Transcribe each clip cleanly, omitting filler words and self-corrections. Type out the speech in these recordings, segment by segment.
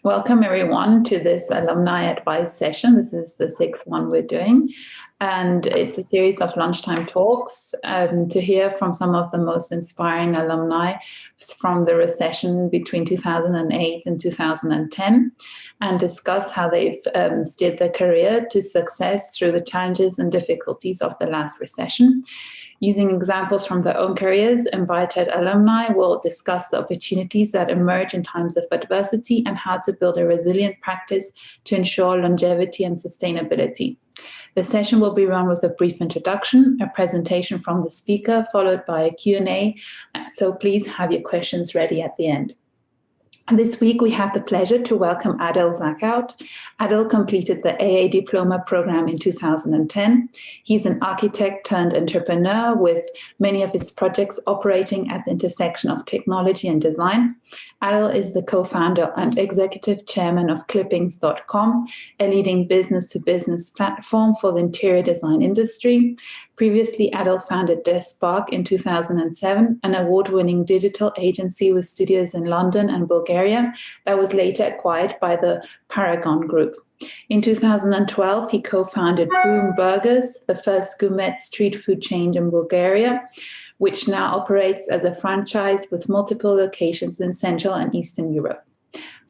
Welcome everyone to this alumni advice session. This is the sixth one we're doing, and it's a series of lunchtime talks to hear from some of the most inspiring alumni from the recession between 2008 and 2010, and discuss how they've steered their career to success through the challenges and difficulties of the last recession. Using examples from their own careers, invited alumni will discuss the opportunities that emerge in times of adversity and how to build a resilient practice to ensure longevity and sustainability. The session will be run with a brief introduction, a presentation from the speaker, followed by a Q&A. So please have your questions ready at the end. This week, we have the pleasure to welcome Adel Zakout. Adel completed the AA Diploma Programme in 2010. He's an architect turned entrepreneur with many of his projects operating at the intersection of technology and design. Adel is the co-founder and executive chairman of Clippings.com, a leading business-to-business platform for the interior design industry. Previously, Adel founded Despark in 2007, an award-winning digital agency with studios in London and Bulgaria that was later acquired by the Paragon Group. In 2012, he co-founded Boom Burgers, the first gourmet street food chain in Bulgaria, which now operates as a franchise with multiple locations in Central and Eastern Europe.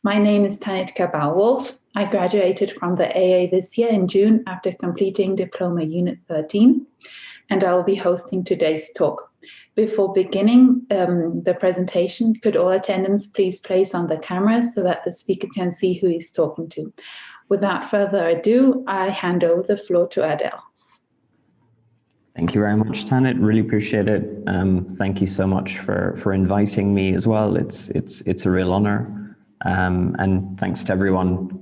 My name is Tanit Kabal-Wolf. I graduated from the AA this year in June after completing Diploma Unit 13, and I will be hosting today's talk. Before beginning the presentation, could all attendants please place on the cameras so that the speaker can see who he's talking to. Without further ado, I hand over the floor to Adel. Thank you very much, Tanit. Really appreciate it. Thank you so much for inviting me as well. It's a real honor. And thanks to everyone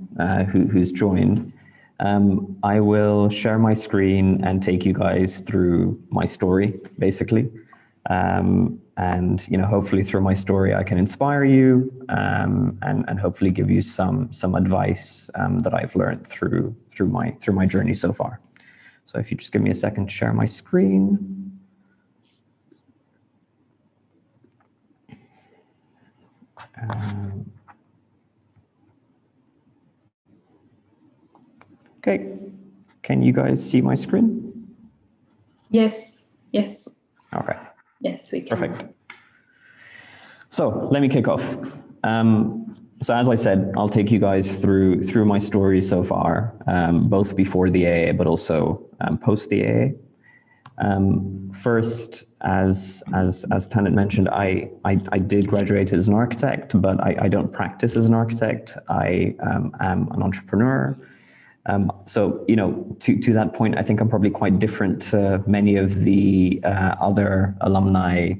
who's joined. I will share my screen and take you guys through my story, basically. And hopefully through my story I can inspire you and hopefully give you some advice that I've learned through my journey so far. So if you just give me a second to share my screen. Okay, can you guys see my screen? Yes. Okay. Yes, we can. Perfect. So let me kick off. So as I said, I'll take you guys through my story so far, both before the AA, but also post the AA. First, as Tanit mentioned, I did graduate as an architect, but I don't practice as an architect. I am an entrepreneur. So, to that point, I think I'm probably quite different to many of the other alumni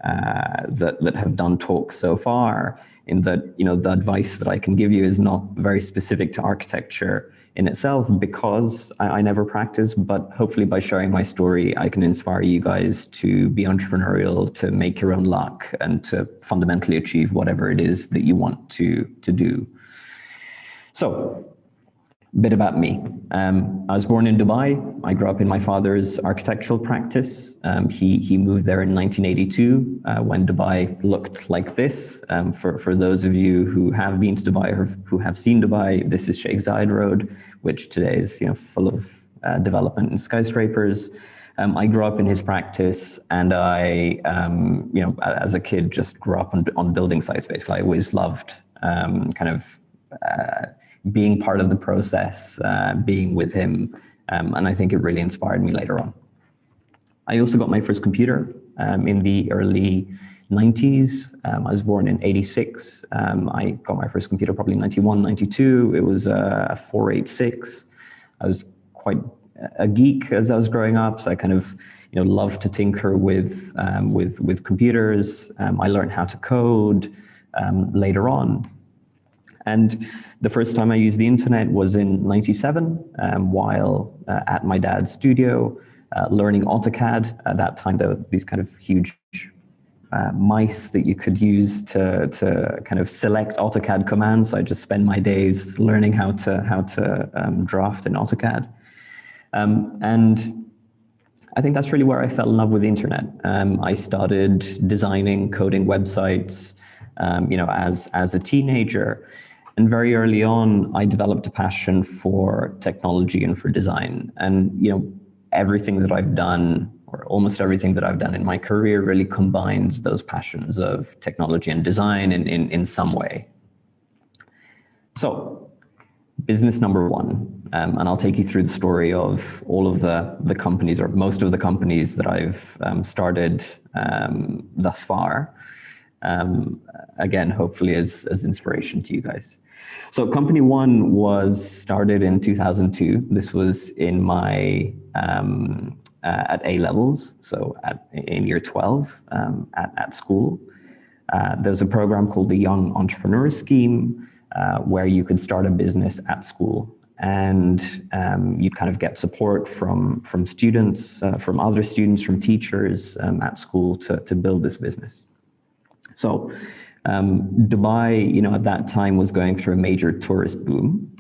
that have done talks so far, in that, the advice that I can give you is not very specific to architecture in itself, because I never practice, but hopefully by sharing my story, I can inspire you guys to be entrepreneurial, to make your own luck, and to fundamentally achieve whatever it is that you want to do. So, a bit about me. I was born in Dubai. I grew up in my father's architectural practice. He moved there in 1982 when Dubai looked like this. For those of you who have been to Dubai or who have seen Dubai, this is Sheikh Zayed Road, which today is full of development and skyscrapers. I grew up in his practice, and I, as a kid, just grew up on building sites. Basically, I always loved being part of the process, being with him, and I think it really inspired me later on. I also got my first computer in the early 90s. I was born in 86. I got my first computer probably in 91, 92. It was a 486. I was quite a geek as I was growing up, so I kind of loved to tinker with computers. I learned how to code later on. And the first time I used the internet was in 97, while at my dad's studio, learning AutoCAD. At that time, there were these kind of huge mice that you could use to kind of select AutoCAD commands. So I just spend my days learning how to draft in AutoCAD. And I think that's really where I fell in love with the internet. I started designing, coding websites, as a teenager. And very early on, I developed a passion for technology and for design. And, everything that I've done, or almost everything that I've done in my career, really combines those passions of technology and design in some way. So, business number one, and I'll take you through the story of all of the companies, or most of the companies that I've started thus far. Again, hopefully as inspiration to you guys. So company one was started in 2002. This was in my at A levels, so in year 12 at school. There's a program called the Young Entrepreneur Scheme, where you could start a business at school, and you'd kind of get support from students, from other students, from teachers at school to build this business. So Dubai, at that time was going through a major tourist boom.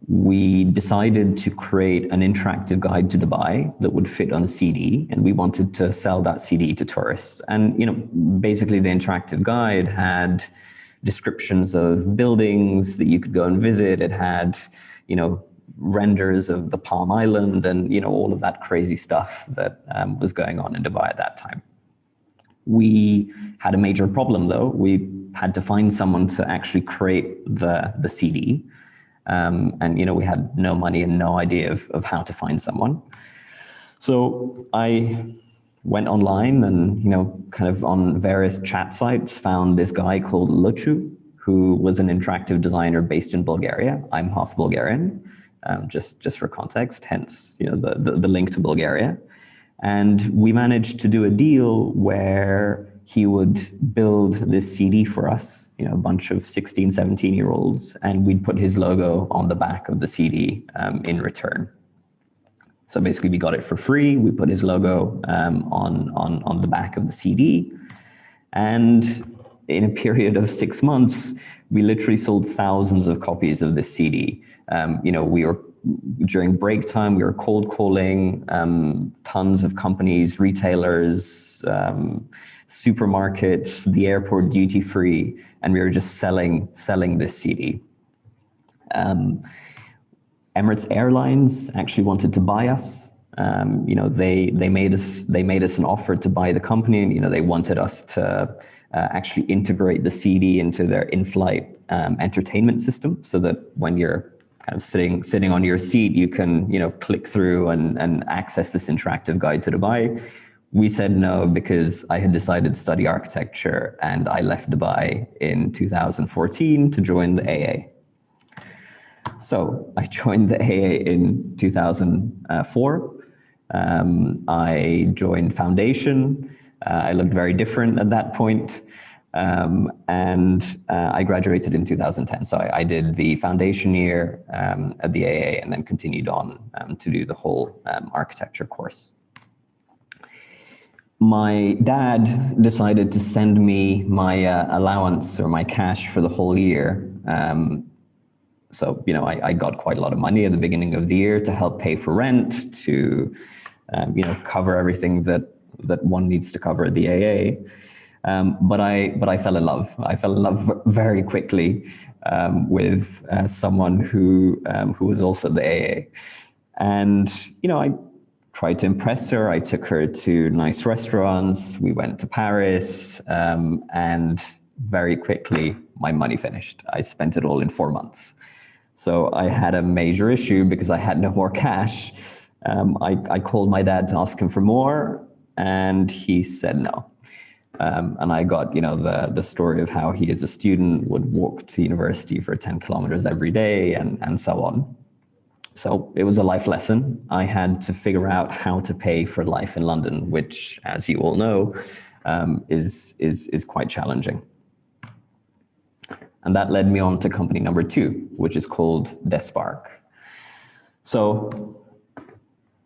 We decided to create an interactive guide to Dubai that would fit on a CD, and we wanted to sell that CD to tourists. And, basically the interactive guide had descriptions of buildings that you could go and visit. It had, renders of the Palm Island and, all of that crazy stuff that was going on in Dubai at that time. We had a major problem though. We had to find someone to actually create the CD. And, we had no money and no idea of how to find someone. So I went online and, kind of on various chat sites, found this guy called Luchu, who was an interactive designer based in Bulgaria. I'm half Bulgarian, just for context, hence, the link to Bulgaria. And we managed to do a deal where he would build this CD for us, a bunch of 16, 17-year-olds, and we'd put his logo on the back of the CD in return. So basically we got it for free. We put his logo on the back of the CD. And in a period of 6 months, we literally sold thousands of copies of this CD. We were, during break time, we were cold calling tons of companies, retailers, supermarkets, the airport duty free, and we were just selling this CD. Emirates Airlines actually wanted to buy us. They made us an offer to buy the company, and they wanted us to actually integrate the CD into their in-flight entertainment system, so that when you're kind of sitting on your seat, you can click through and access this interactive guide to Dubai. We said no because I had decided to study architecture, and I left Dubai in 2014 to join the AA. So I joined the AA in 2004. I joined Foundation. I looked very different at that point. And I graduated in 2010. So I did the foundation year at the AA, and then continued on to do the whole architecture course. My dad decided to send me my allowance, or my cash, for the whole year. So, I got quite a lot of money at the beginning of the year to help pay for rent, to, cover everything that one needs to cover at the AA. But I fell in love. I fell in love very quickly with someone who was also the AA. And, I tried to impress her. I took her to nice restaurants. We went to Paris, and very quickly my money finished. I spent it all in 4 months. So I had a major issue because I had no more cash. I called my dad to ask him for more, and he said no. And I got, the story of how he, as a student, would walk to university for 10 kilometers every day, and so on. So it was a life lesson. I had to figure out how to pay for life in London, which, as you all know, is quite challenging. And that led me on to company number 2, which is called Despark. So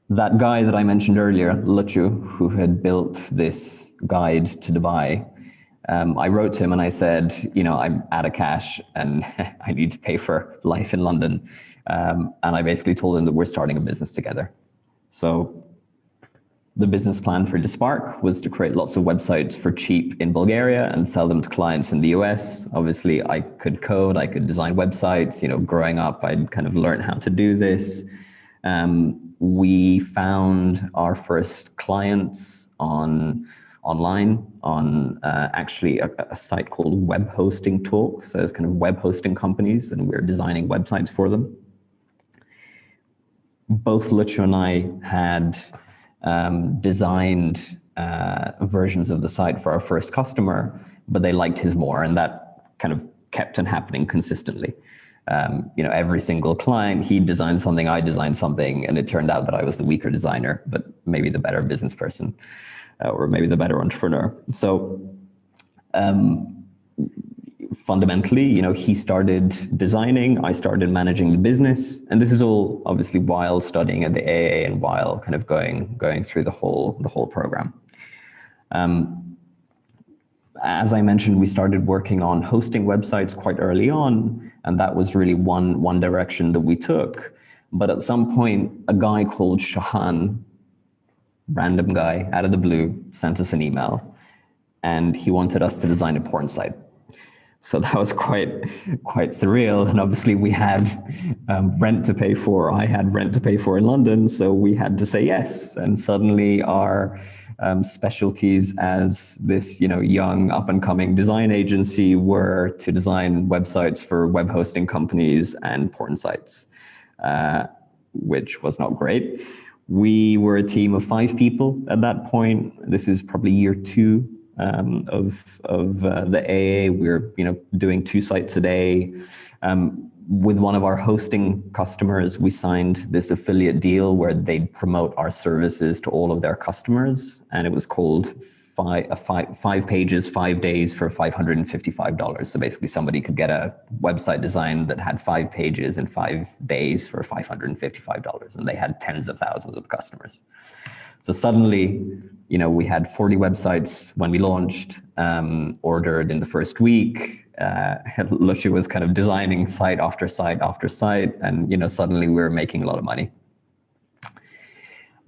that guy that I mentioned earlier, Luchu, who had built this guide to Dubai, I wrote to him and I said, I'm out of cash and I need to pay for life in London. And I basically told him that we're starting a business together. So the business plan for Despark was to create lots of websites for cheap in Bulgaria and sell them to clients in the US. Obviously, I could code, I could design websites. Growing up, I'd kind of learned how to do this. We found our first clients online on actually a site called Web Hosting Talk. So it's kind of web hosting companies, and we're designing websites for them. Both Lucio and I had designed versions of the site for our first customer, but they liked his more, and that kind of kept on happening consistently. Every single client, he designed something, I designed something, and it turned out that I was the weaker designer, but maybe the better business person, or maybe the better entrepreneur. So fundamentally, he started designing, I started managing the business, and this is all obviously while studying at the AA and while kind of going through the whole program. As I mentioned, we started working on hosting websites quite early on, and that was really one direction that we took. But at some point, a guy called Shahan, random guy out of the blue, sent us an email, and he wanted us to design a porn site. So that was quite surreal. And obviously we had rent to pay for. I had rent to pay for in London, so we had to say yes. And suddenly our specialties as this, young up and coming design agency were to design websites for web hosting companies and porn sites, which was not great. We were a team of 5 people at that point. This is probably year 2 of the AA. We're doing 2 sites a day. With one of our hosting customers, we signed this affiliate deal where they'd promote our services to all of their customers, and it was called 5 pages, 5 days for $555. So basically somebody could get a website design that had 5 pages in 5 days for $555, and they had tens of thousands of customers. So suddenly, we had 40 websites when we launched, ordered in the first week. Lucio was kind of designing site after site after site, and suddenly we were making a lot of money.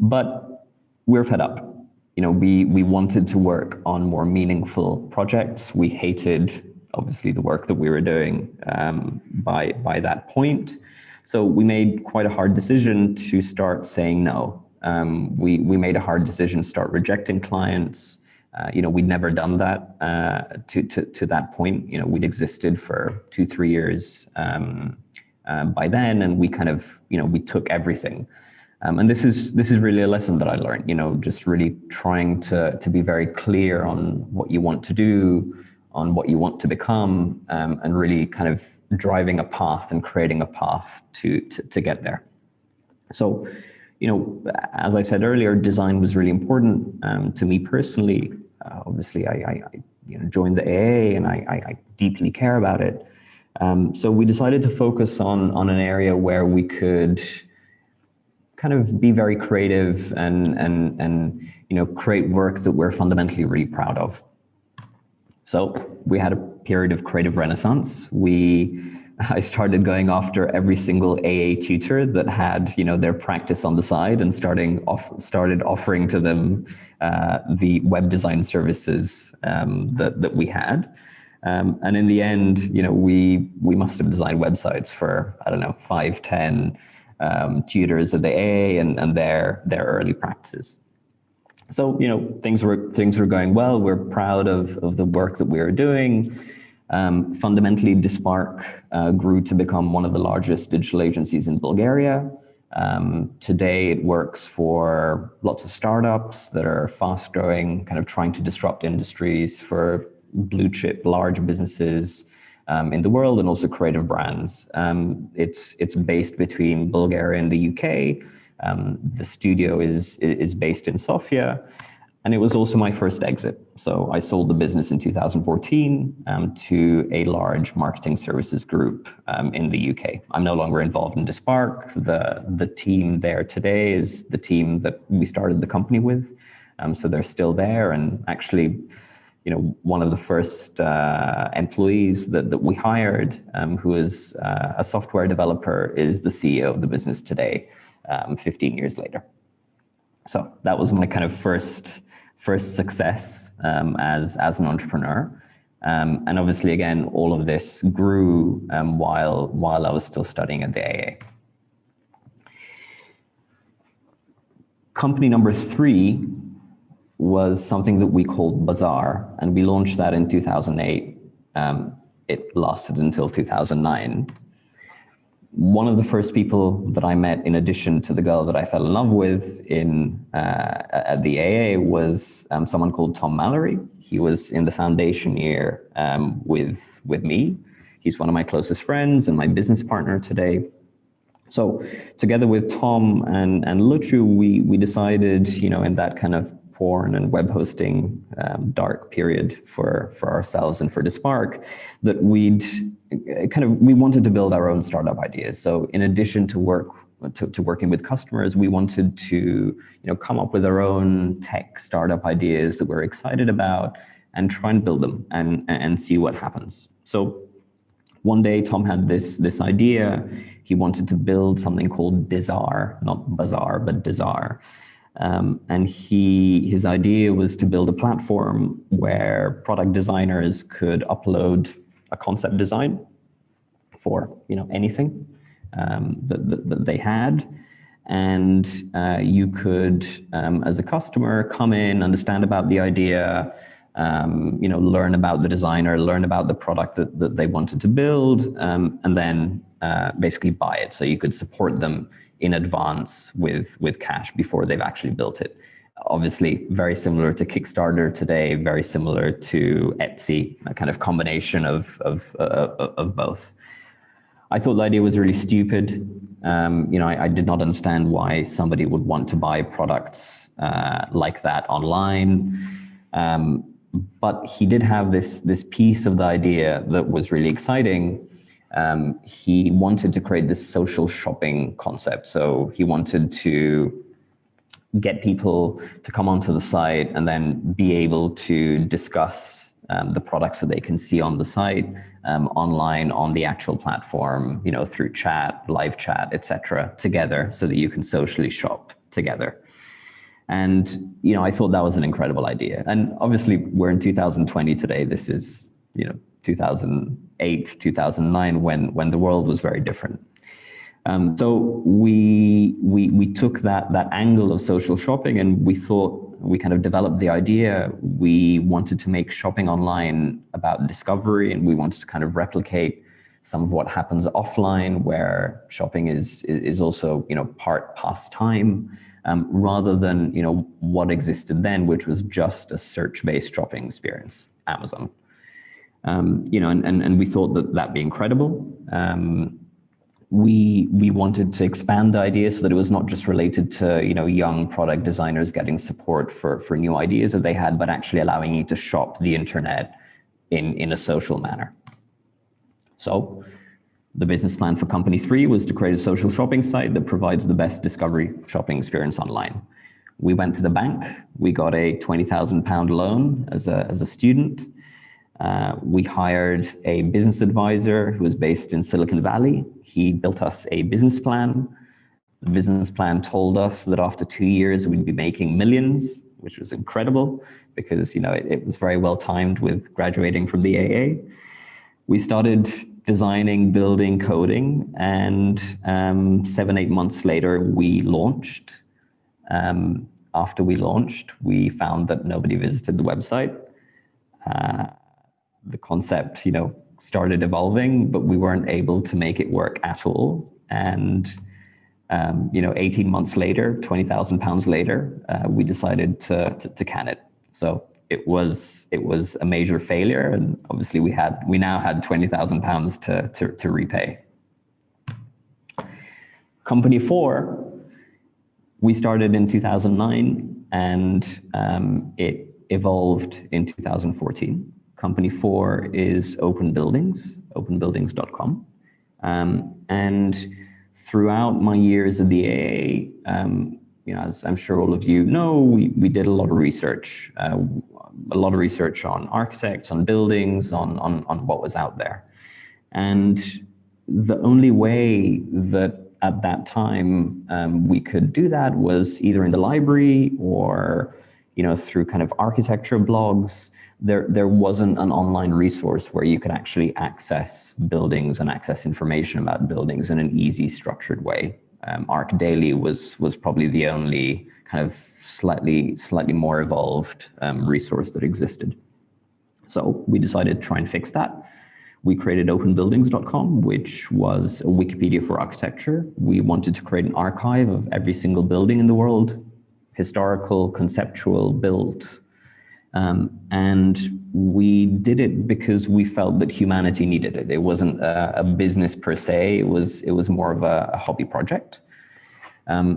But we're fed up. We wanted to work on more meaningful projects. We hated, obviously, the work that we were doing by that point. So we made quite a hard decision to start saying no. We made a hard decision to start rejecting clients. We'd never done that to that point. We'd existed for 2-3 years by then, and we kind of, we took everything. And this is really a lesson that I learned, just really trying to be very clear on what you want to do, on what you want to become, and really kind of driving a path and creating a path to get there. So, as I said earlier, design was really important to me personally. Obviously, I joined the AA, and I deeply care about it. So we decided to focus on an area where we could kind of be very creative and create work that we're fundamentally really proud of. So we had a period of creative renaissance. I started going after every single AA tutor that had, their practice on the side, and started offering to them the web design services that we had. And in the end, we must have designed websites for, 5, 10 tutors at the AA and their early practices. So, things were going well. We're proud of the work that we were doing. Fundamentally, Despark grew to become one of the largest digital agencies in Bulgaria. Today, it works for lots of startups that are fast growing, kind of trying to disrupt industries, for blue chip, large businesses in the world, and also creative brands. It's based between Bulgaria and the UK. The studio is based in Sofia. And it was also my first exit. So I sold the business in 2014 to a large marketing services group in the UK. I'm no longer involved in Despark. The team there today is the team that we started the company with. So they're still there. And actually, one of the first employees that we hired, who is a software developer, is the CEO of the business today, 15 years later. So that was my kind of first success as an entrepreneur. And obviously, again, all of this grew while I was still studying at the AA. Company number 3 was something that we called Bazaar, and we launched that in 2008. It lasted until 2009. One of the first people that I met, in addition to the girl that I fell in love with at the AA, was someone called Tom Mallory. He was in the foundation year with me. He's one of my closest friends and my business partner today. So together with Tom and Luchu, we decided, in that kind of porn and web hosting dark period for ourselves and for Despark, that we wanted to build our own startup ideas. So in addition to working with customers, we wanted to come up with our own tech startup ideas that we're excited about and try and build them and see what happens. So one day Tom had this idea. He wanted to build something called Desar, not Bazaar, but Desar. And his idea was to build a platform where product designers could upload a concept design for anything that they had, and you could, as a customer, come in, understand about the idea, learn about the designer, learn about the product that they wanted to build, and then basically buy it. So you could support them in advance with cash before they've actually built it. Obviously, very similar to Kickstarter today, very similar to Etsy, a kind of combination of both. I thought the idea was really stupid. I did not understand why somebody would want to buy products like that online. But he did have this piece of the idea that was really exciting. He wanted to create this social shopping concept. So he wanted to get people to come onto the site and then be able to discuss the products that they can see on the site, online, on the actual platform, through chat, live chat, etc., together, so that you can socially shop together. And, I thought that was an incredible idea. And obviously we're in 2020 today. This is, 2008, 2009, when the world was very different. So we took that angle of social shopping, and we kind of developed the idea. We wanted to make shopping online about discovery, and we wanted to kind of replicate some of what happens offline, where shopping is also, part pastime, rather than, what existed then, which was just a search-based shopping experience, Amazon. And we thought that'd be incredible. We wanted to expand the idea so that it was not just related to, young product designers getting support for new ideas that they had, but actually allowing you to shop the internet in a social manner. So the business plan for Company 3 was to create a social shopping site that provides the best discovery shopping experience online. We went to the bank. We got a £20,000 loan as a student. We hired a business advisor who was based in Silicon Valley. He built us a business plan. The business plan told us that after 2 years, we'd be making millions, which was incredible because, it was very well timed with graduating from the AA. We started designing, building, coding, and 7-8 months later, we launched. After we launched, we found that nobody visited the website. The concept, started evolving, but we weren't able to make it work at all. And, 18 months later, £20,000 later, we decided to can it. So it was a major failure, and obviously we now had £20,000 to repay. Company 4, we started in 2009, and it evolved in 2014. Company 4 is Open Buildings, openbuildings.com. And throughout my years at the AA, as I'm sure all of you know, we did a lot of research, on architects, on buildings, on what was out there. And the only way that at that time we could do that was either in the library or, through kind of architecture blogs. There wasn't an online resource where you could actually access buildings and access information about buildings in an easy, structured way. Arc Daily was probably the only kind of slightly more evolved resource that existed. So we decided to try and fix that. We created openbuildings.com, which was a Wikipedia for architecture. We wanted to create an archive of every single building in the world, historical, conceptual, built. And we did it because we felt that humanity needed it. It wasn't a business per se. It was more of a hobby project.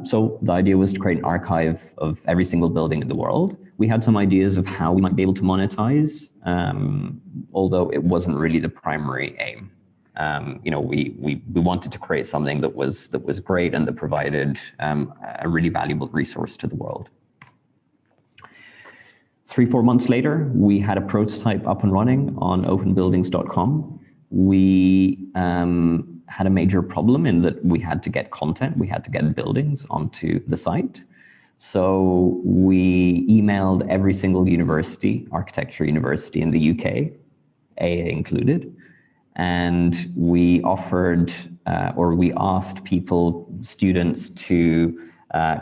So the idea was to create an archive of every single building in the world. We had some ideas of how we might be able to monetize, although it wasn't really the primary aim. We wanted to create something that was great and that provided a really valuable resource to the world. 3-4 months later, we had a prototype up and running on openbuildings.com. We had a major problem in that we had to get content, we had to get buildings onto the site. So we emailed every single university, architecture university in the UK, AA included, and we offered, or we asked people, students, to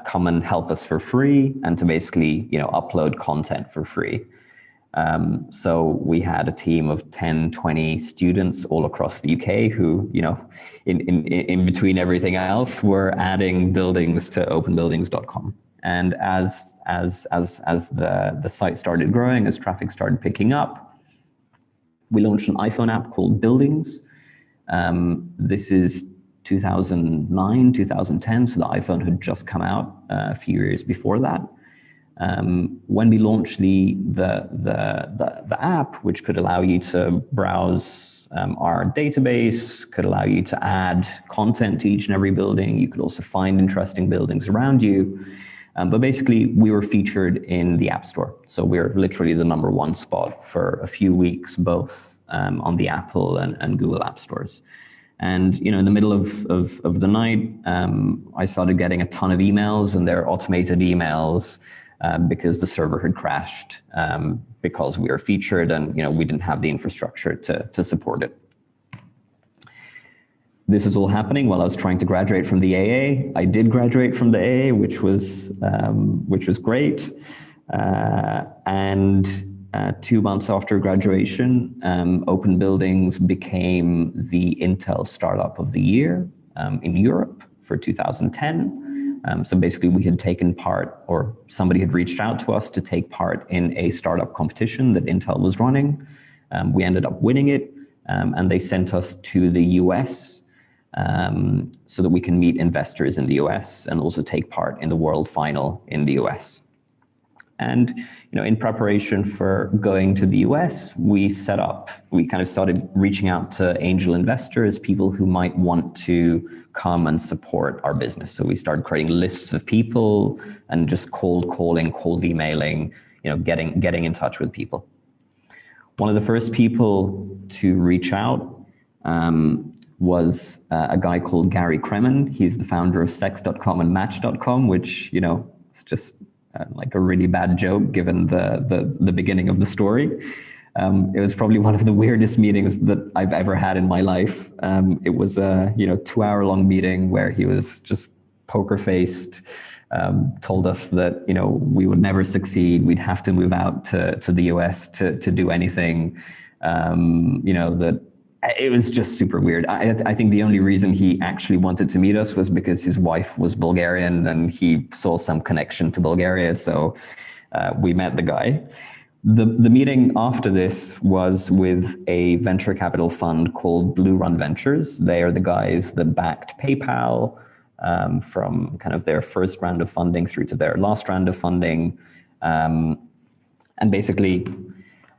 come and help us for free and to basically, upload content for free. So we had a team of 10, 20 students all across the UK who, in between everything else, were adding buildings to openbuildings.com. And as the site started growing, as traffic started picking up, we launched an iPhone app called Buildings. This is 2009, 2010, so the iPhone had just come out a few years before that. When we launched the app, which could allow you to browse our database, could allow you to add content to each and every building. You could also find interesting buildings around you. But basically, we were featured in the App Store. So we're literally the #1 spot for a few weeks, both on the Apple and Google App Stores. And in the middle of the night, I started getting a ton of emails, and they're automated emails because the server had crashed because we were featured, and we didn't have the infrastructure to support it. This is all happening while I was trying to graduate from the AA. I did graduate from the AA, which was great. And 2 months after graduation, Open Buildings became the Intel Startup of the Year in Europe for 2010. So basically we had taken part, or somebody had reached out to us to take part in a startup competition that Intel was running. We ended up winning it, and they sent us to the US so that we can meet investors in the US and also take part in the world final in the US. And in preparation for going to the US, we kind of started reaching out to angel investors, people who might want to come and support our business. So we started creating lists of people and just cold calling, cold emailing, getting in touch with people. One of the first people to reach out was a guy called Gary Kremen. He's the founder of sex.com and match.com, which, it's just like a really bad joke given the beginning of the story. It was probably one of the weirdest meetings that I've ever had in my life. It was a 2-hour-long meeting where he was just poker-faced, told us that we would never succeed. We'd have to move out to the US to do anything. That it was just super weird. I think the only reason he actually wanted to meet us was because his wife was Bulgarian and he saw some connection to Bulgaria. So we met the guy. The meeting after this was with a venture capital fund called Blue Run Ventures. They are the guys that backed PayPal from kind of their first round of funding through to their last round of funding. And basically,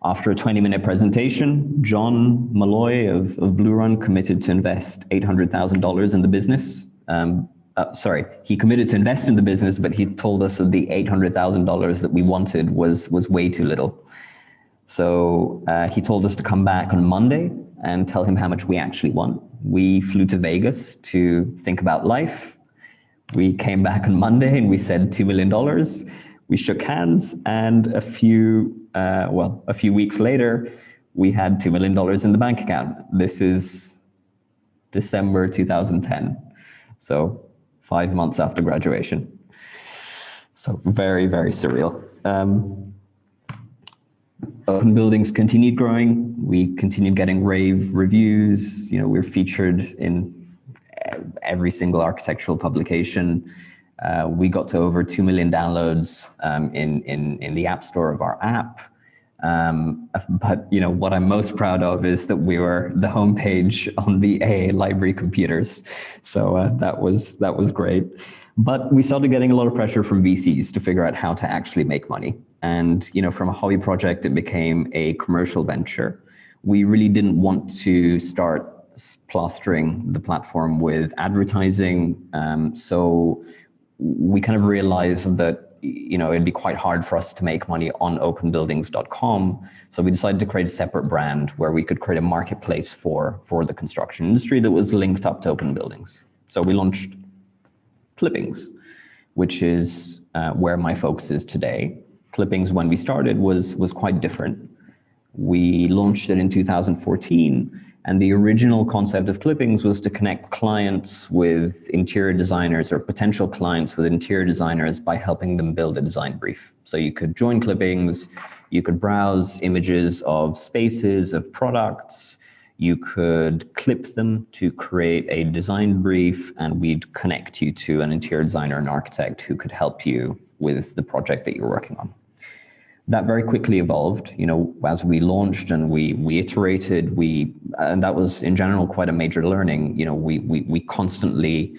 after a 20-minute presentation, John Malloy of Blue Run committed to invest $800,000 in the business. He committed to invest in the business, but he told us that the $800,000 that we wanted was way too little. So he told us to come back on Monday and tell him how much we actually want. We flew to Vegas to think about life. We came back on Monday and we said $2 million. We shook hands, and a few weeks later, we had $2 million in the bank account. This is December 2010. So 5 months after graduation. So very, very surreal. Open Buildings continued growing. We continued getting rave reviews. We're featured in every single architectural publication. We got to over 2 million downloads in the App Store of our app. But what I'm most proud of is that we were the homepage on the AA library computers. So that was great. But we started getting a lot of pressure from VCs to figure out how to actually make money. And from a hobby project, it became a commercial venture. We really didn't want to start plastering the platform with advertising. So we kind of realized that it'd be quite hard for us to make money on openbuildings.com. So we decided to create a separate brand where we could create a marketplace for the construction industry that was linked up to Open Buildings. So we launched Clippings, which is where my focus is today. Clippings, when we started, was quite different. We launched it in 2014, and the original concept of Clippings was to connect clients with interior designers, or potential clients with interior designers, by helping them build a design brief. So you could join Clippings, you could browse images of spaces, of products, you could clip them to create a design brief, and we'd connect you to an interior designer and architect who could help you with the project that you're working on. That very quickly evolved, as we launched and we iterated, and that was in general quite a major learning. We constantly,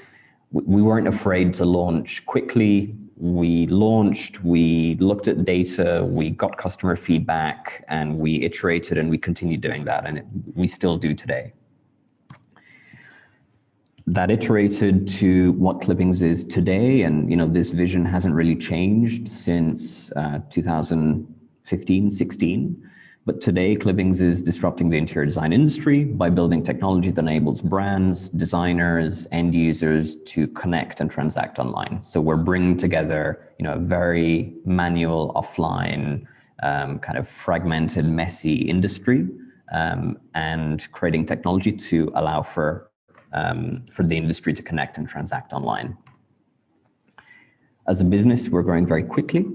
we weren't afraid to launch quickly. We launched, we looked at data, we got customer feedback, and we iterated, and we continued doing that, and we still do today. That iterated to what Clippings is today, and this vision hasn't really changed since 2015, 16. But today, Clippings is disrupting the interior design industry by building technology that enables brands, designers, end users to connect and transact online. So we're bringing together, a very manual, offline, kind of fragmented, messy industry, and creating technology to allow for the industry to connect and transact online. As a business, we're growing very quickly.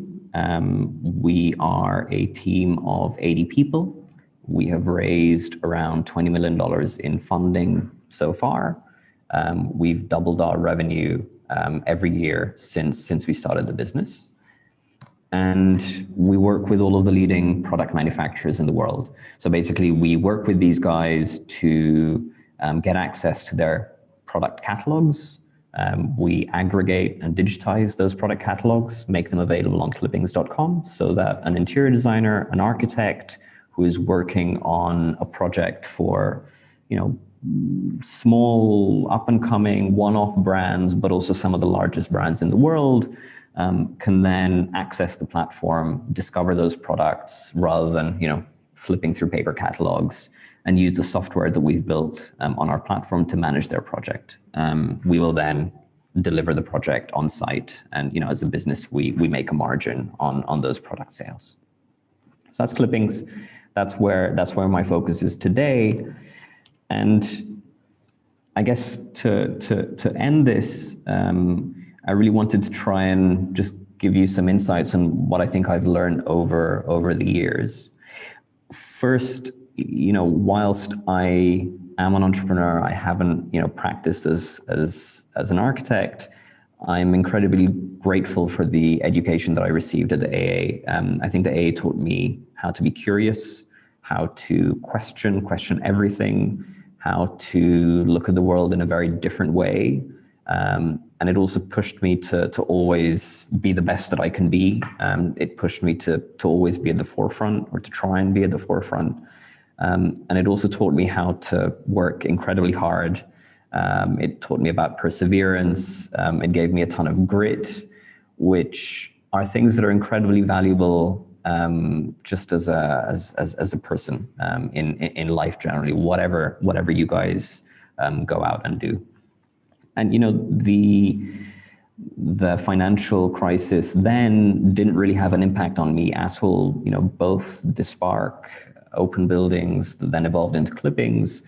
We are a team of 80 people. We have raised around $20 million in funding so far. We've doubled our revenue every year since we started the business. And we work with all of the leading product manufacturers in the world. So basically, we work with these guys to get access to their product catalogs. We aggregate and digitize those product catalogs, make them available on clippings.com, so that an interior designer, an architect who is working on a project for, small up-and-coming one-off brands, but also some of the largest brands in the world, can then access the platform, discover those products, rather than flipping through paper catalogs, and use the software that we've built on our platform to manage their project. We will then deliver the project on site, and as a business, we make a margin on those product sales. So that's Clippings. That's where my focus is today. And I guess to end this, I really wanted to try and just give you some insights on what I think I've learned over the years. First, whilst I am an entrepreneur, I haven't, practiced as an architect. I'm incredibly grateful for the education that I received at the AA. I think the AA taught me how to be curious, how to question everything, how to look at the world in a very different way. And it also pushed me to always be the best that I can be. It pushed me to always be at the forefront, or to try and be at the forefront. And it also taught me how to work incredibly hard. It taught me about perseverance. It gave me a ton of grit, which are things that are incredibly valuable just as a person in life generally, whatever you guys go out and do. And the financial crisis then didn't really have an impact on me at all. Both Despark, open buildings, that then evolved into clippings,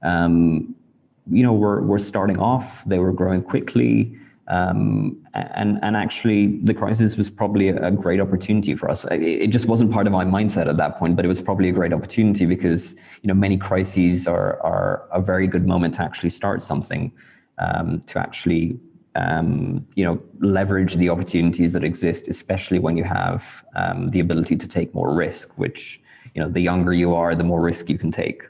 were starting off. They were growing quickly. And actually, the crisis was probably a great opportunity for us. It just wasn't part of my mindset at that point, but it was probably a great opportunity because many crises are a very good moment to actually start something, to actually leverage the opportunities that exist, especially when you have the ability to take more risk. Which the younger you are, the more risk you can take.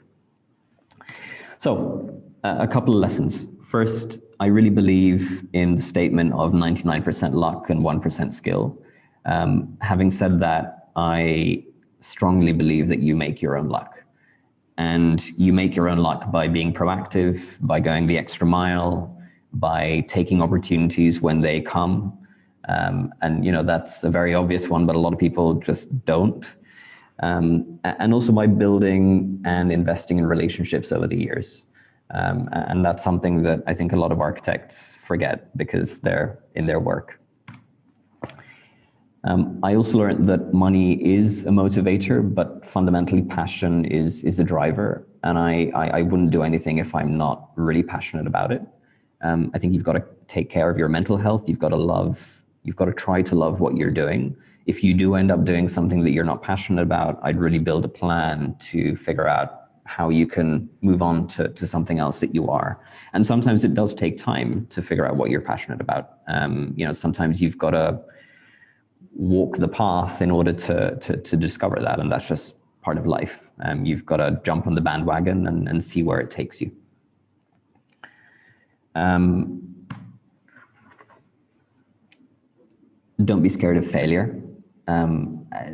So a couple of lessons. First, I really believe in the statement of 99% luck and 1% skill. Having said that, I strongly believe that you make your own luck. And you make your own luck by being proactive, by going the extra mile, by taking opportunities when they come. And that's a very obvious one, but a lot of people just don't. And also by building and investing in relationships over the years. And that's something that I think a lot of architects forget because they're in their work. I also learned that money is a motivator, but fundamentally passion is a driver. And I wouldn't do anything if I'm not really passionate about it. I think you've got to take care of your mental health. You've got to try to love what you're doing. If you do end up doing something that you're not passionate about, I'd really build a plan to figure out how you can move on to something else that you are. And sometimes it does take time to figure out what you're passionate about. Sometimes you've got to walk the path in order to discover that, and that's just part of life. You've got to jump on the bandwagon and see where it takes you. Don't be scared of failure.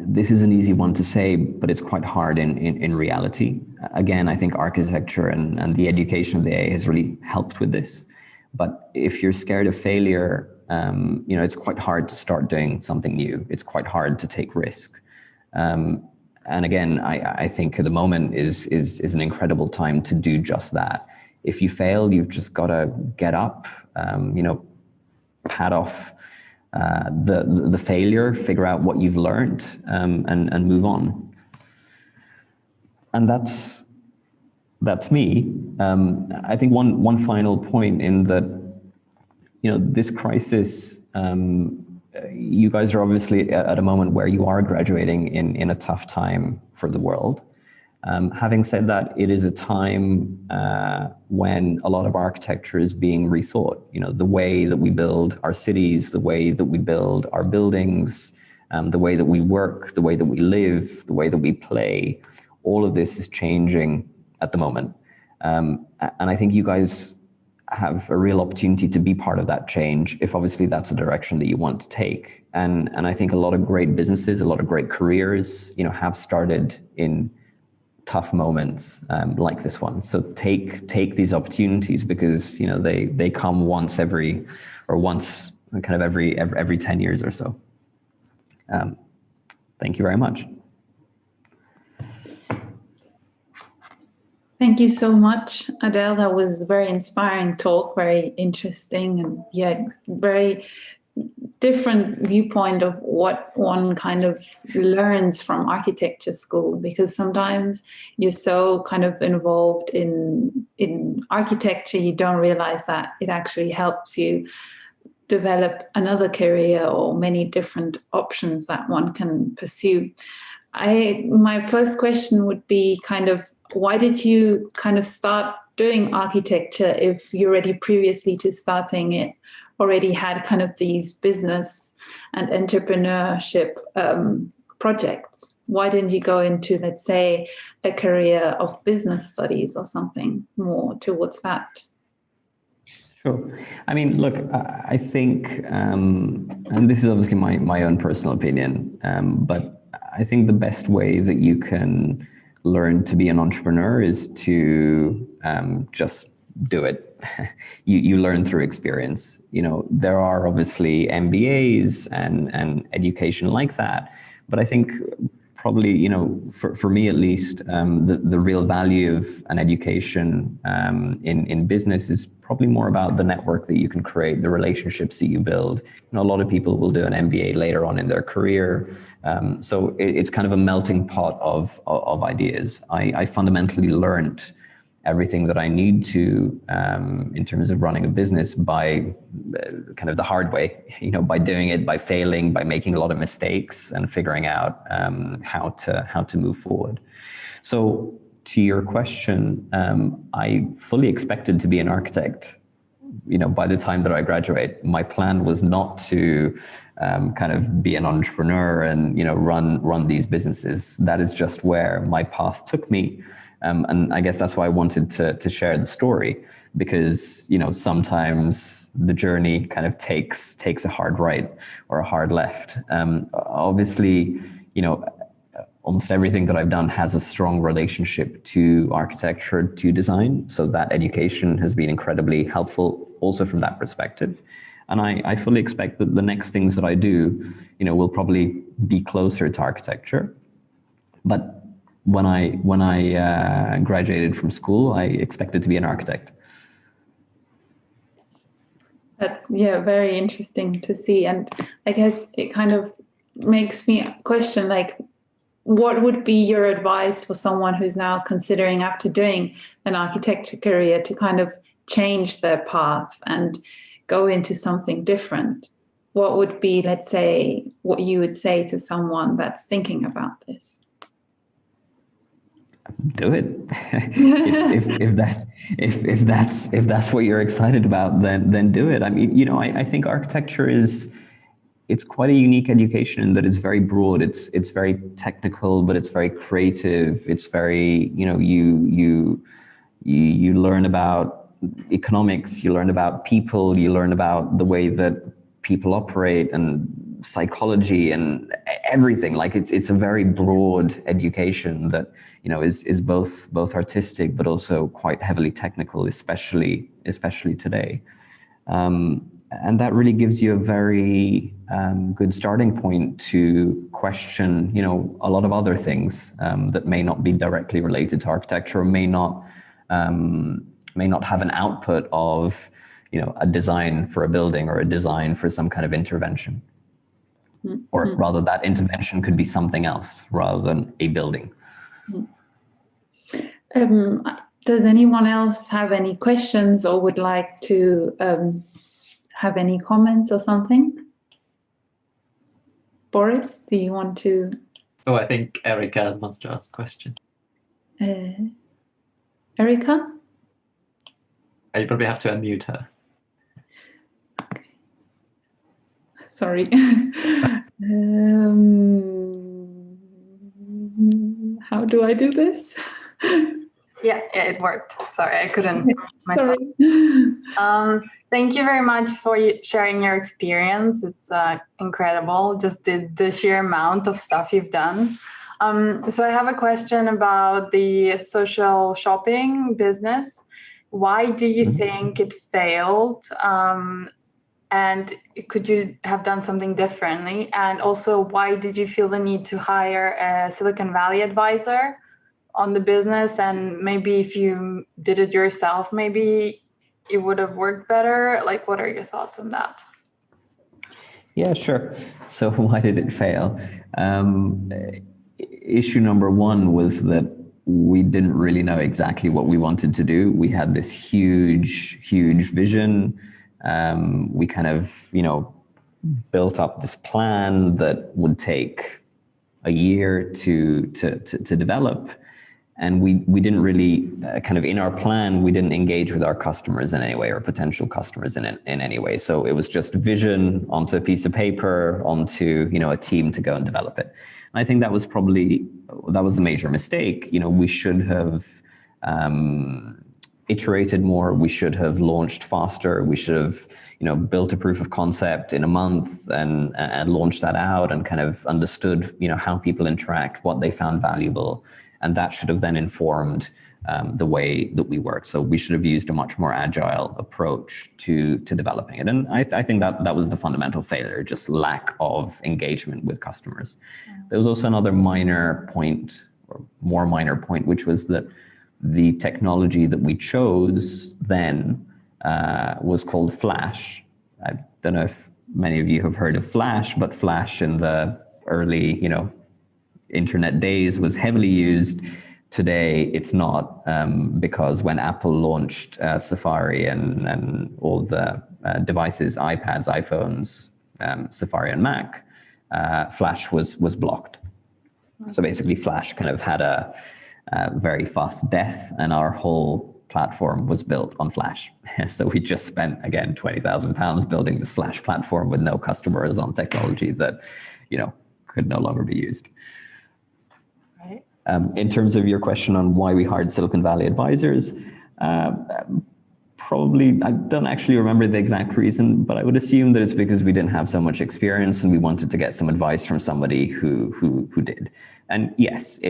This is an easy one to say, but it's quite hard in reality. Again, I think architecture and the education of the AA has really helped with this. But if you're scared of failure, it's quite hard to start doing something new. It's quite hard to take risk. And again, I think at the moment is an incredible time to do just that. If you fail, you've just got to get up, pat off the failure, figure out what you've learned, and move on. And that's me. I think one final point in that, this crisis, you guys are obviously at a moment where you are graduating in a tough time for the world. Having said that, it is a time when a lot of architecture is being rethought. The way that we build our cities, the way that we build our buildings, the way that we work, the way that we live, the way that we play, all of this is changing at the moment. And I think you guys have a real opportunity to be part of that change, if obviously that's the direction that you want to take. And I think a lot of great businesses, a lot of great careers, have started in tough moments like this one. So take these opportunities because they come once kind of every 10 years or so. Thank you very much. Thank you so much, Adel. That was a very inspiring talk, very interesting, and very different viewpoint of what one kind of learns from architecture school, because sometimes you're so kind of involved in architecture, you don't realize that it actually helps you develop another career or many different options that one can pursue. My first question would be kind of, why did you kind of start doing architecture if you already previously to starting it already had kind of these business and entrepreneurship projects? Why didn't you go into, let's say, a career of business studies or something more towards that? Sure. I mean, look, I think, and this is obviously my own personal opinion, but I think the best way that you can learn to be an entrepreneur is to just do it. You learn through experience. There are obviously MBAs and education like that, But I think probably, you know, for me at least, the real value of an education in business is probably more about the network that you can create, the relationships that you build. You know, a lot of people will do an MBA later on in their career. So it's kind of a melting pot of ideas. I fundamentally learned everything that I need to in terms of running a business by kind of the hard way, you know, by doing it, by failing, by making a lot of mistakes and figuring out how to move forward. So to your question, I fully expected to be an architect. You know, by the time that I graduate, my plan was not to kind of be an entrepreneur and, you know, run these businesses. That is just where my path took me. And I guess that's why I wanted to share the story, because, you know, sometimes the journey kind of takes a hard right or a hard left. Obviously, you know, almost everything that I've done has a strong relationship to architecture, to design. So that education has been incredibly helpful also from that perspective. And I fully expect that the next things that I do, you know, will probably be closer to architecture. But when I graduated from school, I expected to be an architect. That's, yeah, very interesting to see. And I guess it kind of makes me question, like, what would be your advice for someone who's now considering, after doing an architecture career, to kind of change their path and go into something different? What would be, let's say, what you would say to someone that's thinking about this? Do it. if that's what you're excited about, then do it. I mean, you know, I think architecture it's quite a unique education in that it's very broad. It's very technical, but it's very creative. It's very, you know, you learn about economics, you learn about people, you learn about the way that people operate and psychology and everything. Like it's a very broad education that, you know, is both artistic but also quite heavily technical, especially today. And that really gives you a very good starting point to question, you know, a lot of other things that may not be directly related to architecture, or may not have an output of, you know, a design for a building or a design for some kind of intervention. Mm-hmm. Or rather, that intervention could be something else rather than a building. Does anyone else have any questions or would like to have any comments or something? Boris, do you want to? Oh, I think Erica wants to ask a question. Erica? You probably have to unmute her. Okay. Sorry. How do I do this? Yeah, it worked. Sorry, I couldn't myself. Thank you very much for sharing your experience. It's incredible, just the sheer amount of stuff you've done. So I have a question about the social shopping business. Why do you think it failed? And could you have done something differently? And also, why did you feel the need to hire a Silicon Valley advisor on the business? And maybe if you did it yourself, maybe it would have worked better. Like, what are your thoughts on that? Yeah, sure. So why did it fail? Issue number one was that we didn't really know exactly what we wanted to do. We had this huge vision. We kind of, you know, built up this plan that would take a year to develop. And we didn't really kind of, in our plan, we didn't engage with our customers in any way, or potential customers in any way. So it was just vision onto a piece of paper, onto, you know, a team to go and develop it. And I think that was the major mistake. You know, we should have iterated more. We should have launched faster. We should have, you know, built a proof of concept in a month and launched that out, and kind of understood, you know, how people interact, what they found valuable. And that should have then informed the way that we work. So we should have used a much more agile approach to developing it. And I think that was the fundamental failure, just lack of engagement with customers. There was also another minor point, or more minor point, which was that the technology that we chose then was called Flash. I don't know if many of you have heard of Flash, but Flash in the early, internet days was heavily used. Today, it's not, because when Apple launched Safari and all the devices, iPads, iPhones, Safari and Mac, Flash was blocked. So basically, Flash kind of had a very fast death, and our whole platform was built on Flash. So we just spent, again, £20,000 building this Flash platform with no customers on technology that, could no longer be used. Right. In terms of your question on why we hired Silicon Valley advisors, probably, I don't actually remember the exact reason, but I would assume that it's because we didn't have so much experience and we wanted to get some advice from somebody who did. And yes,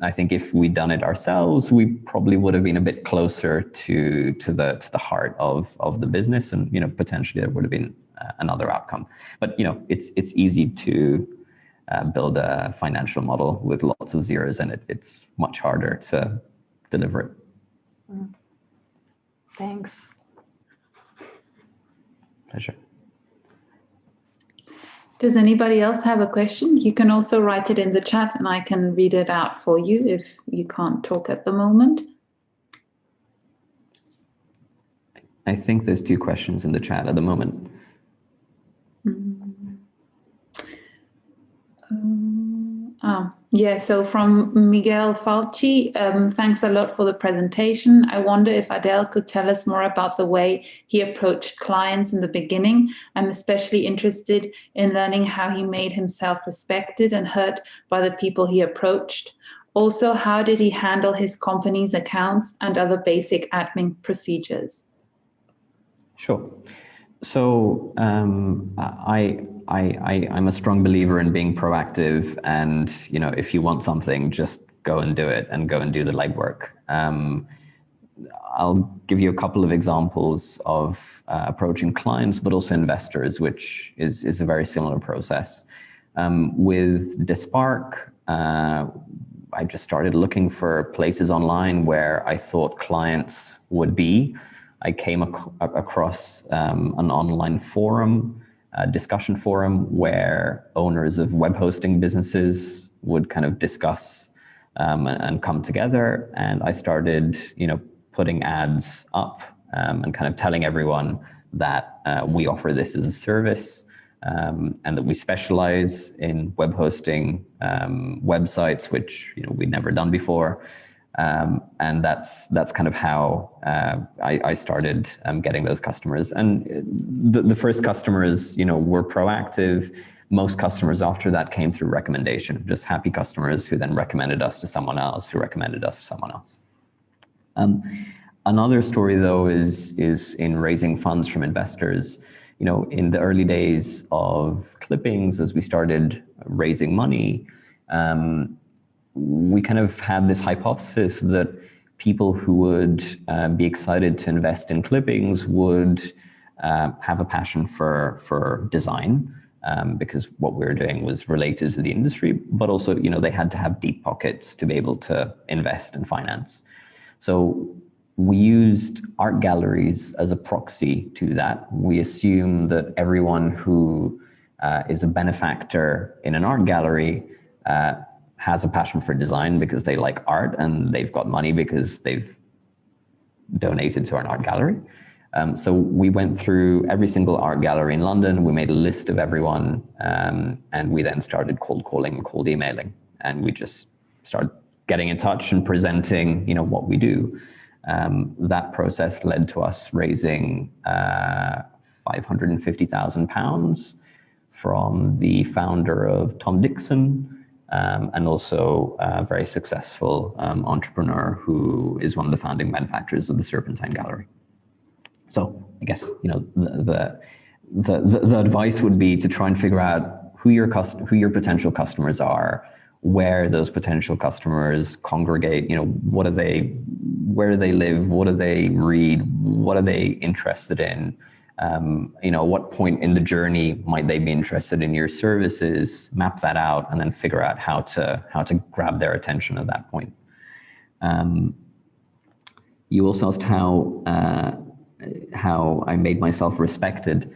I think if we'd done it ourselves, we probably would have been a bit closer to the heart of the business, and potentially there would have been another outcome. But it's easy to build a financial model with lots of zeros in it. It's much harder to deliver it. Thanks. Pleasure. Does anybody else have a question? You can also write it in the chat and I can read it out for you if you can't talk at the moment. I think there's 2 questions in the chat at the moment. Yeah, so from Miguel Falchi, thanks a lot for the presentation. I wonder if Adel could tell us more about the way he approached clients in the beginning. I'm especially interested in learning how he made himself respected and heard by the people he approached. Also, how did he handle his company's accounts and other basic admin procedures? Sure. So I'm a strong believer in being proactive, and if you want something, just go and do it and go and do the legwork. I'll give you a couple of examples of approaching clients, but also investors, which is a very similar process. With Despark, I just started looking for places online where I thought clients would be. I came across an online forum, a discussion forum, where owners of web hosting businesses would kind of discuss and come together. And I started, putting ads up and kind of telling everyone that we offer this as a service, and that we specialize in web hosting websites, which we'd never done before. And that's kind of how I started getting those customers. And the first customers, were proactive. Most customers after that came through recommendation, just happy customers who then recommended us to someone else, who recommended us to someone else. Another story, though, is in raising funds from investors. In the early days of Clippings, as we started raising money, we kind of had this hypothesis that people who would be excited to invest in Clippings would have a passion for design, because what we were doing was related to the industry, but also, they had to have deep pockets to be able to invest and finance. So we used art galleries as a proxy to that. We assume that everyone who is a benefactor in an art gallery has a passion for design because they like art, and they've got money because they've donated to an art gallery. So we went through every single art gallery in London. We made a list of everyone, and we then started cold calling and cold emailing. And we just started getting in touch and presenting, what we do. That process led to us raising £550,000 from the founder of Tom Dixon, and also a very successful entrepreneur who is one of the founding benefactors of the Serpentine Gallery. So I guess the advice would be to try and figure out who your potential customers are, where those potential customers congregate. Where do they live? What do they read? What are they interested in? What point in the journey might they be interested in your services? Map that out, and then figure out how to grab their attention at that point. You also asked how I made myself respected.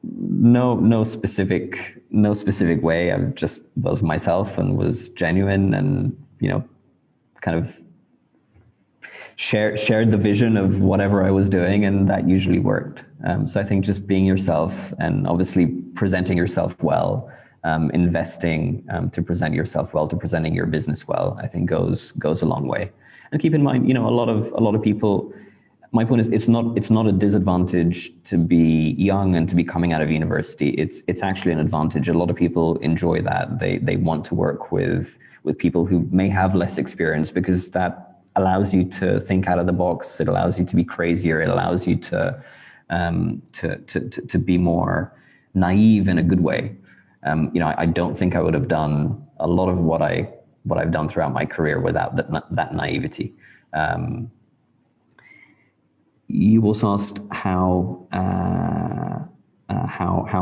No specific way. I just was myself and was genuine, and kind of shared the vision of whatever I was doing, and that usually worked. So I think just being yourself, and obviously presenting yourself well, investing to present yourself well, to presenting your business well, I think goes a long way. And keep in mind, a lot of people. My point is, it's not a disadvantage to be young and to be coming out of university. It's actually an advantage. A lot of people enjoy that. They want to work with people who may have less experience, because that allows you to think out of the box. It allows you to be crazier. It allows you to be more naive in a good way. I don't think I would have done a lot of what I've done throughout my career without that naivety. You also asked how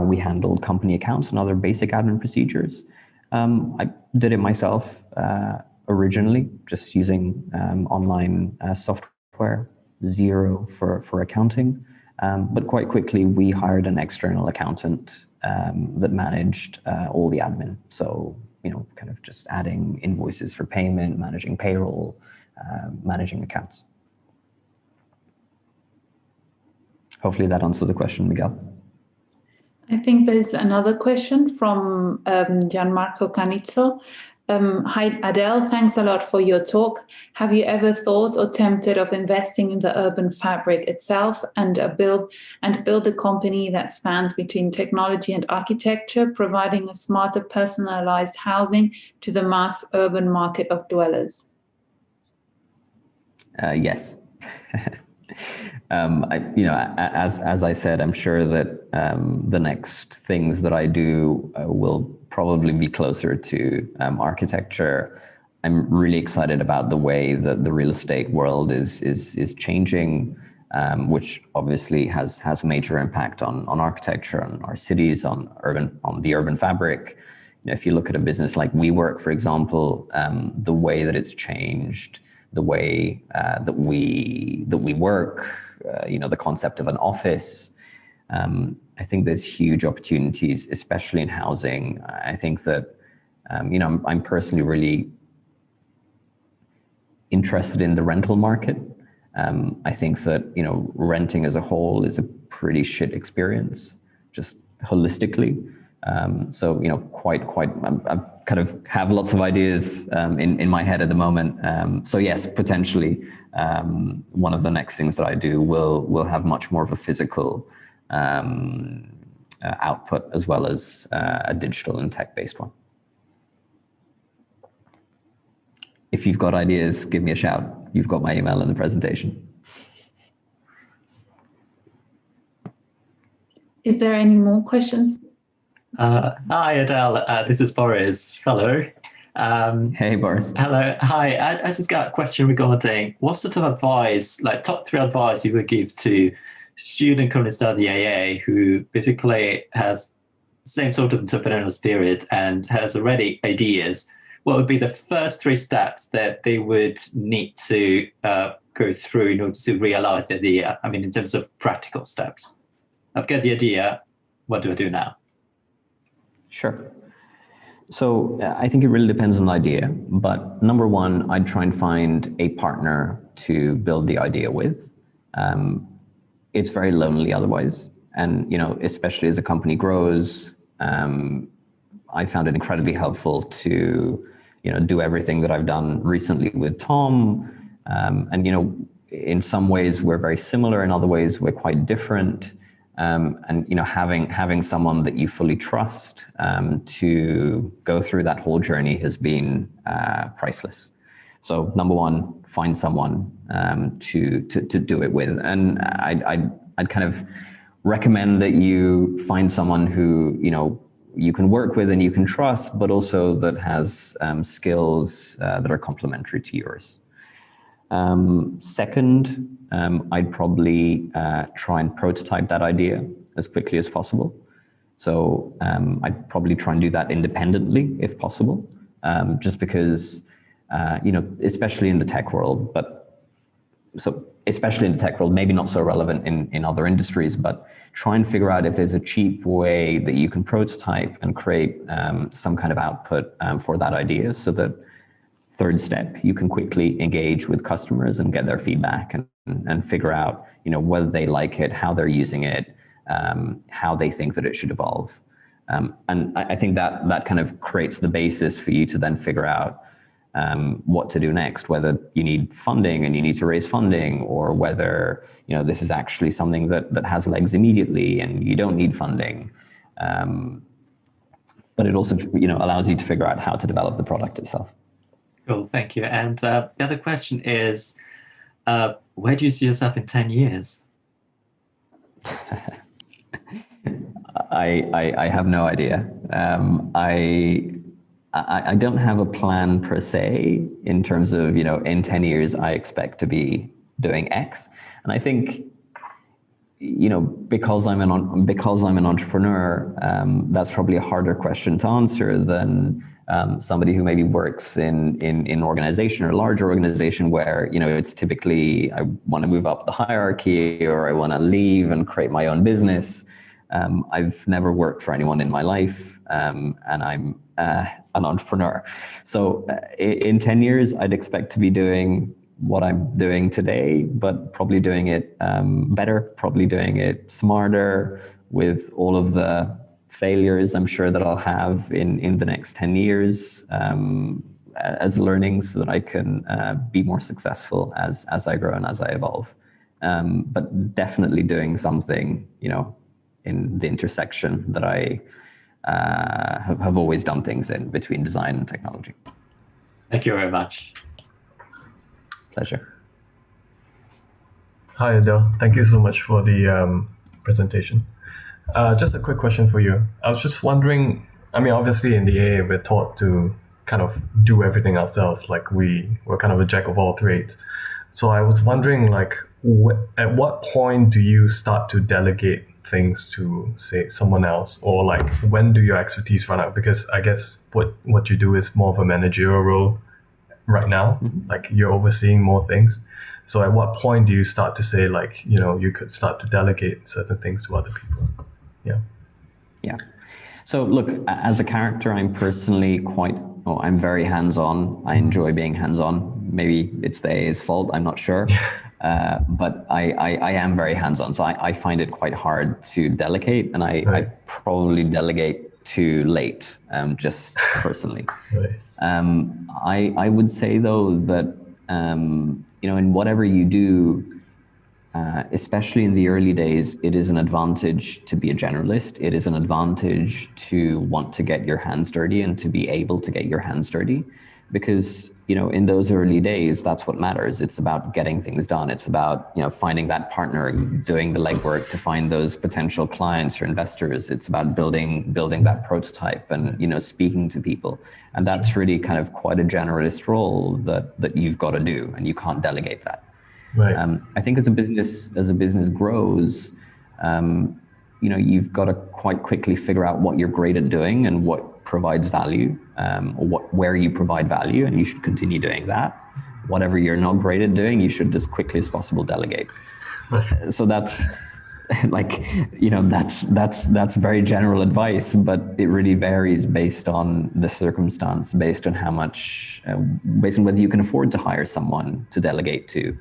we handled company accounts and other basic admin procedures. I did it myself originally, just using online software, Xero for accounting. But quite quickly, we hired an external accountant that managed all the admin. So, kind of just adding invoices for payment, managing payroll, managing accounts. Hopefully that answers the question, Miguel. I think there's another question from Gianmarco Canizzo. Hi, Adel, thanks a lot for your talk. Have you ever thought or tempted of investing in the urban fabric itself and build a company that spans between technology and architecture, providing a smarter personalized housing to the mass urban market of dwellers? Yes. As I said, I'm sure that the next things that I do will probably be closer to architecture. I'm really excited about the way that the real estate world is changing, which obviously has major impact on architecture, on our cities, on the urban fabric. If you look at a business like WeWork, for example, the way that it's changed, the way that we work, the concept of an office. I think there's huge opportunities, especially in housing. I think that, I'm personally really interested in the rental market. I think that, renting as a whole is a pretty shit experience, just holistically. So, quite, I kind of have lots of ideas in my head at the moment. So yes, potentially, one of the next things that I do will have much more of a physical output, as well as a digital and tech-based one. If you've got ideas, give me a shout. You've got my email in the presentation. Is there any more questions? Hi, Adel. This is Boris. Hello. Hey, Boris. Hello. Hi. I just got a question regarding what sort of advice, like top 3 advice you would give to student currently studying AA who basically has same sort of entrepreneurial spirit and has already ideas. What would be the first 3 steps that they would need to go through in order to realize the idea? I mean, in terms of practical steps. I've got the idea. What do I do now? Sure. So I think it really depends on the idea. But number 1, I'd try and find a partner to build the idea with. It's very lonely otherwise. And, especially as a company grows, I found it incredibly helpful to, do everything that I've done recently with Tom. And, in some ways we're very similar, in other ways we're quite different. And having someone that you fully trust to go through that whole journey has been priceless. So number 1, find someone to do it with, and I'd kind of recommend that you find someone who you can work with and you can trust, but also that has skills that are complementary to yours. Second, I'd probably try and prototype that idea as quickly as possible. So I'd probably try and do that independently if possible, just because, especially in the tech world, especially in the tech world, maybe not so relevant in other industries, but try and figure out if there's a cheap way that you can prototype and create some kind of output for that idea, so that third step, you can quickly engage with customers and get their feedback and figure out, whether they like it, how they're using it, how they think that it should evolve. And I think that kind of creates the basis for you to then figure out what to do next, whether you need funding and you need to raise funding, or whether this is actually something that has legs immediately and you don't need funding. But it also allows you to figure out how to develop the product itself. Cool, thank you. And the other question is, where do you see yourself in 10 years? I have no idea. I don't have a plan per se in terms of, in 10 years, I expect to be doing X. And I think, because I'm an entrepreneur, that's probably a harder question to answer than somebody who maybe works in an organization or a larger organization where, it's typically, I want to move up the hierarchy or I want to leave and create my own business. I've never worked for anyone in my life, and I'm an entrepreneur. So in 10 years, I'd expect to be doing what I'm doing today, but probably doing it better, probably doing it smarter, with all of the failures I'm sure that I'll have in the next 10 years as learnings, so that I can be more successful as I grow and as I evolve. But definitely doing something, in the intersection that I have always done things in, between design and technology. Thank you very much. Pleasure. Hi, Adel. Thank you so much for the presentation. Just a quick question for you. I was just wondering, obviously in the AA, we're taught to kind of do everything ourselves. Like we're kind of a jack of all trades. So I was wondering, at what point do you start to delegate things to, say, someone else, or when do your expertise run out? Because I guess what you do is more of a managerial role right now. Mm-hmm. You're overseeing more things. So at what point do you start to say, you could start to delegate certain things to other people? Yeah. So look, as a character, I'm personally I'm very hands-on. I enjoy being hands-on. Maybe it's the AA's fault, I'm not sure. But I am very hands-on. So I find it quite hard to delegate, and I probably delegate too late, just personally. Right. I would say though that, in whatever you do, especially in the early days, it is an advantage to be a generalist. It is an advantage to want to get your hands dirty and to be able to get your hands dirty, because, in those early days, that's what matters. It's about getting things done. It's about, finding that partner, doing the legwork to find those potential clients or investors. It's about building that prototype and, speaking to people. And that's really kind of quite a generalist role that you've got to do, and you can't delegate that. Right. I think as a business grows, you've got to quite quickly figure out what you're great at doing and what provides value, or where you provide value, and you should continue doing that. Whatever you're not great at doing, you should as quickly as possible delegate. Right. So that's that's very general advice, but it really varies based on the circumstance, based on how much, based on whether you can afford to hire someone to delegate to.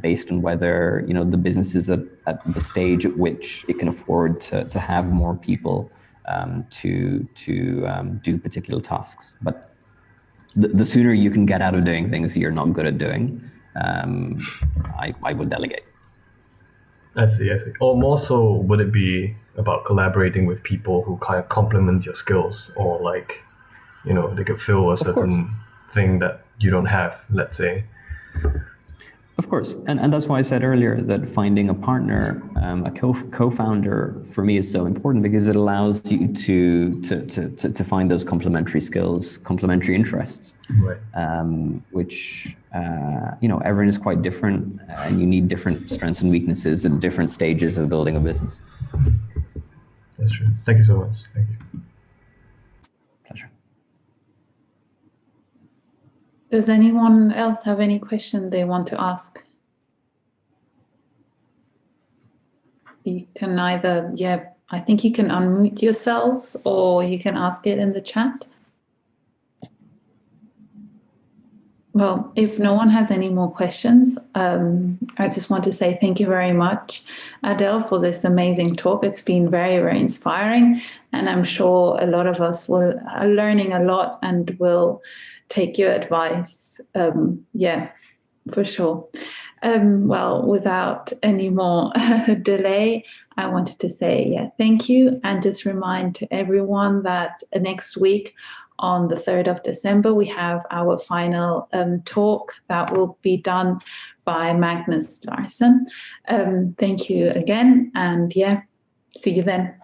Based on whether the business is at the stage at which it can afford to have more people to do particular tasks. But the sooner you can get out of doing things you're not good at doing, I would delegate. I see. Or more so, would it be about collaborating with people who kind of complement your skills, or they could fill a certain thing that you don't have, let's say? Of course, and that's why I said earlier that finding a partner, a co-founder, for me is so important, because it allows you to find those complementary skills, complementary interests, Right. Which everyone is quite different, and you need different strengths and weaknesses at different stages of building a business. That's true. Thank you so much. Thank you. Pleasure. Does anyone else have any question they want to ask? You can either, I think you can unmute yourselves, or you can ask it in the chat. Well, if no one has any more questions, I just want to say thank you very much, Adel, for this amazing talk. It's been very, very inspiring, and I'm sure a lot of us are learning a lot and will take your advice. For sure. Well, without any more delay, I wanted to say thank you, and just remind to everyone that next week on the 3rd of December, we have our final talk that will be done by Magnus Larsen. Thank you again, and see you then.